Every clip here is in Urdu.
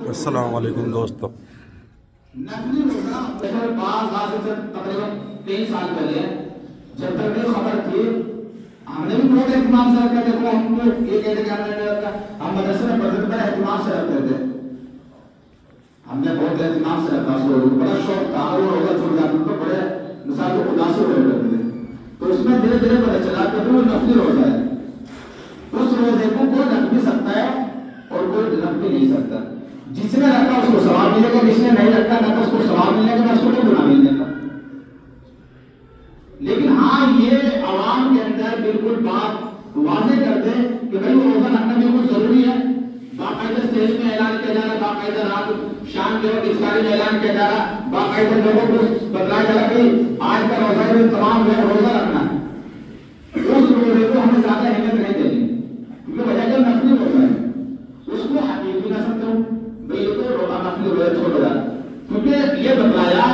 السلام علیکم دوستو. نقلی روزہ بعض سے تقریباً 3 سال پہلے جب تک نہیں خبر تھی ہم نے بھی بہت اہتمام سے رکھا. دیکھو ہم کو یہ کہتے کہ ہم مدرسے میں پڑھتے بڑے اہتمام سے رکھتے تھے. ہم نے بہت اہتمام سے رکھا. بڑا شوق تھا. وہ روزہ چھوڑ جاتے تو بڑے مثال کو اداسی ہو کرتے تھے. تو اس میں دھیرے دھیرے پتہ چلا کہ وہ نقلی روزہ ہے. اس روزے کو کوئی رکھ بھی سکتا ہے اور کوئی رکھ بھی نہیں سکتا. جس نے رکھا اس کو ثواب ملے گا, جس نے نہیں رکھا نہ تو اس کو ثواب ملنے گا نہ اس کو کوئی گناہ ملنے گا. لیکن ہاں یہ عوام کے اندر بالکل بات واضح کر دے کہ بھائی وہ روزہ رکھنا بالکل ضروری ہے. باقاعدہ اسٹیج میں اعلان کیا جا رہا, باقاعدہ رات شام کے وقت افطاری میں اعلان کیا جا رہا, باقاعدہ لوگوں کو بتلایا جا رہا کہ آج کا روزہ ہے تمام جو ہے روزہ رکھنا ہے. اس روزے کو ہمیں زیادہ اہمیت نہیں دینی کیونکہ وجہ کیا نفلی روزہ ہے. اس کو حقیقی بھی نہ سمجھو بھائی یہ تو روزہ نفلی روزہ چھوڑ دیا, کیونکہ یہ بتلایا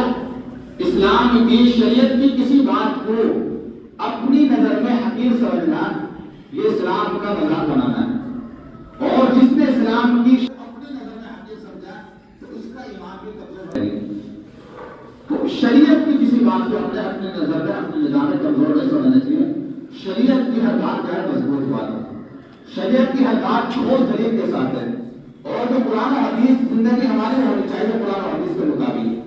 اسلام کی شریعت کی کسی بات کو اپنی نظر میں حقیر سمجھنا یہ اسلام کا مذاق بنانا ہے. اور جس نے اسلام کی اپنی نظر میں حقیر سمجھا تو اس کا ایمان بھی کمزور ہے. تو شریعت کی کسی بات کو اپنے نظر میں اپنے نظام میں کمزور نہیں سمجھنا چاہیے. شریعت کی ہر بات کیا ہے مضبوط بات ہے. شریعت کی ہر بات ٹھوس دلیل کے ساتھ ہے. اور جو قرآن و حدیث زندگی ہماری ہونی چاہیے قرآن و حدیث کے مطابق.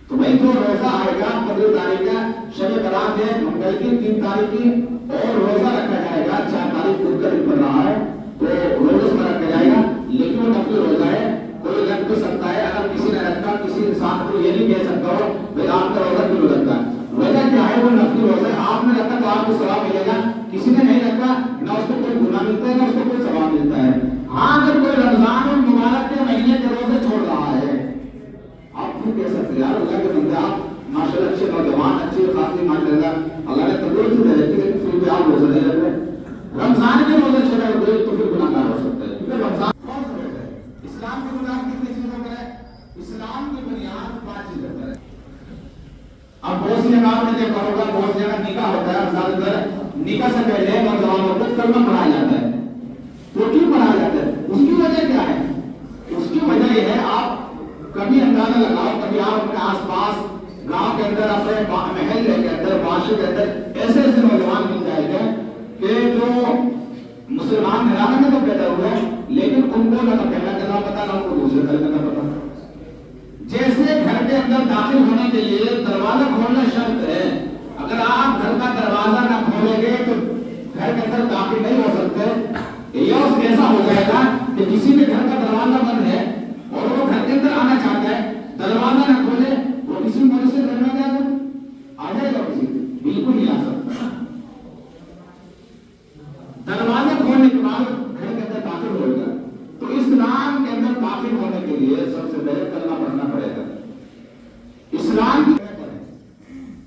تو بھائی جو روزہ آئے گا 15 تاریخ کا شب برات ہے منگل کی 3 تاریخ کی اور روزہ رکھا جائے گا 4 تاریخ کو کر پڑ رہا ہے تو روزہ میں رکھا جائے گا. لیکن وہ نفلی روزہ ہے, کوئی رکھ بھی سکتا ہے. اگر کسی نے رکھا کسی انسان کو یہ نہیں کہہ سکتا ہو بھائی آپ کا روزہ کیوں رکھتا ہے. وجہ کیا ہے وہ نفلی روزہ ہے. آپ نے رکھا تو آپ کو ثواب ملے گا, کسی نے نہیں رکھا نہ اس کو کوئی گناہ ملتا ہے نہ اس کو کوئی ثواب ملتا ہے. ہاں اگر کوئی رمضان المبارک کے مہینے کے روزے چھوڑ رہا ہے آپ کیوں کہہ سکتے ہیں یار اللہ کے بندے آپ ماشاءاللہ اچھے نوجوان اچھی خاصی ماشاءاللہ اللہ نے تندرست دے رکھی لیکن پھر بھی آپ روزے نہیں رکھ رہے. رمضان کے روزے چھوڑے ہوئے تو پھر گناہ گار ہو سکتا ہے کیونکہ رمضان کون سا روزہ ہے. اسلام کی بنیاد کتنی چیزوں پر ہے. اسلام کی بنیاد 5 چیزوں پر ہے. اب بہت سی جگہ آپ نے دیکھا ہوگا بہت سی جگہ نکاح ہوتا ہے. زیادہ تر نکاح سے پہلے نوجوانوں کو کلمہ پڑھایا جاتا ہے. وہ کیوں پڑھایا جاتا ہے؟ اس کی وجہ کیا ہے؟ اس کی وجہ یہ ہے آپ کبھی اندازہ لگاؤ کبھی آپ اپنے آس پاس گاؤں کے اندر اپنے محلے کے اندر معاشرے کے اندر ایسے ایسے نوجوان مل جائیں گے کہ جو مسلمان گھرانے میں تو پیدا ہوئے لیکن ان کو نہ تو پہلا کرنا پتا نہ ان کو دوسرے کرنا پتا. جیسے گھر کے اندر داخل ہونے کے لیے دروازہ کھولنا شرط ہے. اگر آپ گھر کا دروازہ نہ کھولیں گے تو گھر کے اندر داخل نہیں ہو سکتے. یہ ایسا ہو جائے گا کہ کسی کے گھر کا دروازہ بند ہے اور وہ گھر کے اندر آنا چاہتا ہے دروازہ نہ کھولے وہ کسی وجہ سے گھر میں آ جائے گا. کسی بالکل نہیں آ سکتا. دروازہ کھولنے کے بعد گھر کے اندر داخل ہو گیا. تو اسلام کے اندر داخل ہونے کے لیے سب سے پہلے کلمہ پڑھنا